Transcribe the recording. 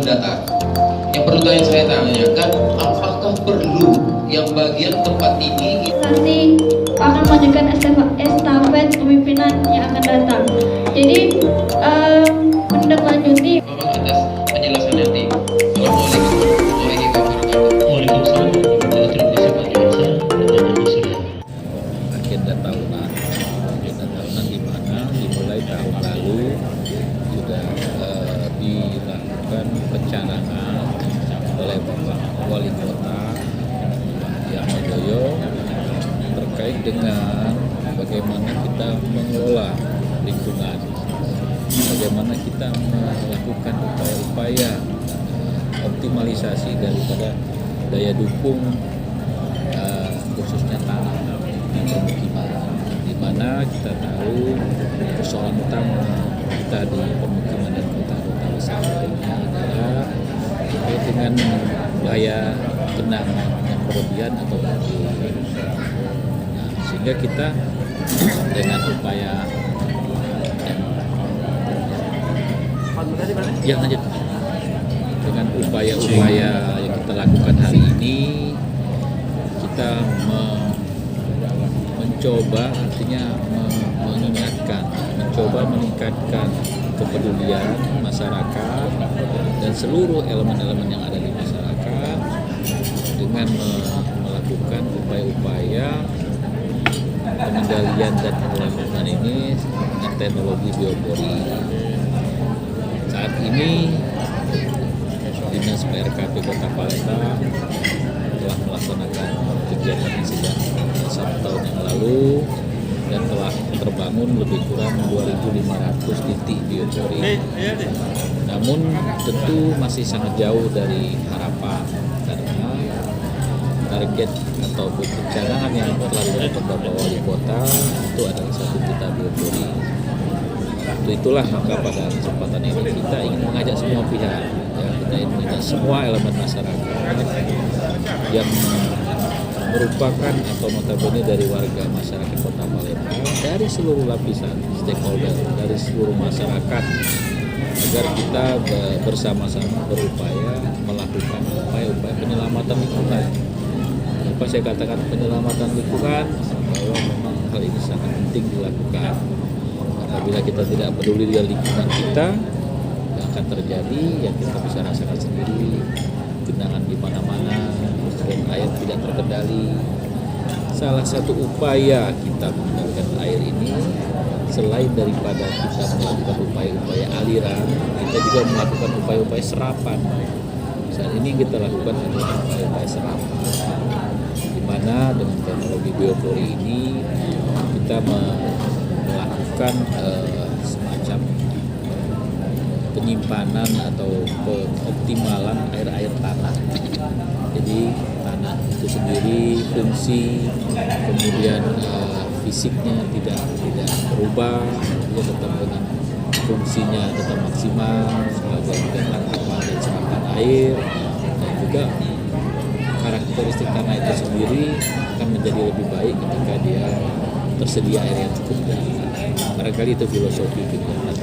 data. Yang perlu saya tanyakan, apakah perlu yang bagian tempat ini nanti akan melanjutkan estafet kepemimpinan yang akan datang. Jadi menindaklanjuti atas penjelasan nanti. Assalamualaikum warahmatullahi wabarakatuh. Agenda tahunan di mana dimulai tahun lalu sudah dilakukan pencanangan oleh Bapak Wali Kota yang Medoyo terkait dengan bagaimana kita mengelola lingkungan, bagaimana kita melakukan upaya-upaya optimalisasi daripada daya dukung khususnya tanah di pemukiman, di mana kita tahu persoalan utama kita di pemukiman dan kota-kota besar lainnya adalah terkait dengan daya genangan yang berlebihan atau banjir. Nah, sehingga kita dengan upaya dengan upaya-upaya yang kita lakukan hari ini, kita mencoba artinya mengingatkan, mencoba meningkatkan kepedulian masyarakat dan seluruh elemen-elemen yang ada di masyarakat dengan melakukan upaya-upaya pengendalian dan pengelolaan ini dengan teknologi biopori. Saat ini Dinas PRKP Kota Palembang telah melaksanakan kegiatan ini sejak 1 tahun yang lalu dan telah terbangun lebih kurang 2.500 titik biopori. Namun tentu masih sangat jauh dari harapan karena target ataupun pencanangan yang telah dilakukan Bapak Wali Kota itu adalah 1 juta biopori. Itulah maka pada kesempatan ini kita ingin mengajak semua pihak, ya, kita ingin mengajak semua elemen masyarakat yang merupakan atau notabene dari warga masyarakat Kota Palembang dari seluruh lapisan stakeholder, dari seluruh masyarakat agar kita bersama-sama berupaya melakukan upaya-upaya penyelamatan lingkungan. Apa saya katakan penyelamatan lingkungan? Bahwa memang hal ini sangat penting dilakukan. Apabila kita tidak peduli dengan lingkungan kita, yang akan terjadi yang kita bisa rasakan sendiri, genangan di mana-mana, dan air tidak terkendali. Salah satu upaya kita mengendalikan air ini, selain daripada kita melakukan upaya-upaya aliran, kita juga melakukan upaya-upaya serapan. Saat ini yang kita lakukan adalah upaya-upaya serapan, di mana dengan teknologi biopori ini kita melakukan semacam penyimpanan atau pengoptimalan air-air tanah. Jadi tanah itu sendiri fungsi, kemudian fisiknya tidak berubah, dia tetap dengan fungsinya tetap maksimal sebagai tangkapan dan serapan air, dan juga karakteristik tanah itu sendiri akan menjadi lebih baik ketika dia tersedia air yang cukup. Barangkali itu filosofi kegiatan.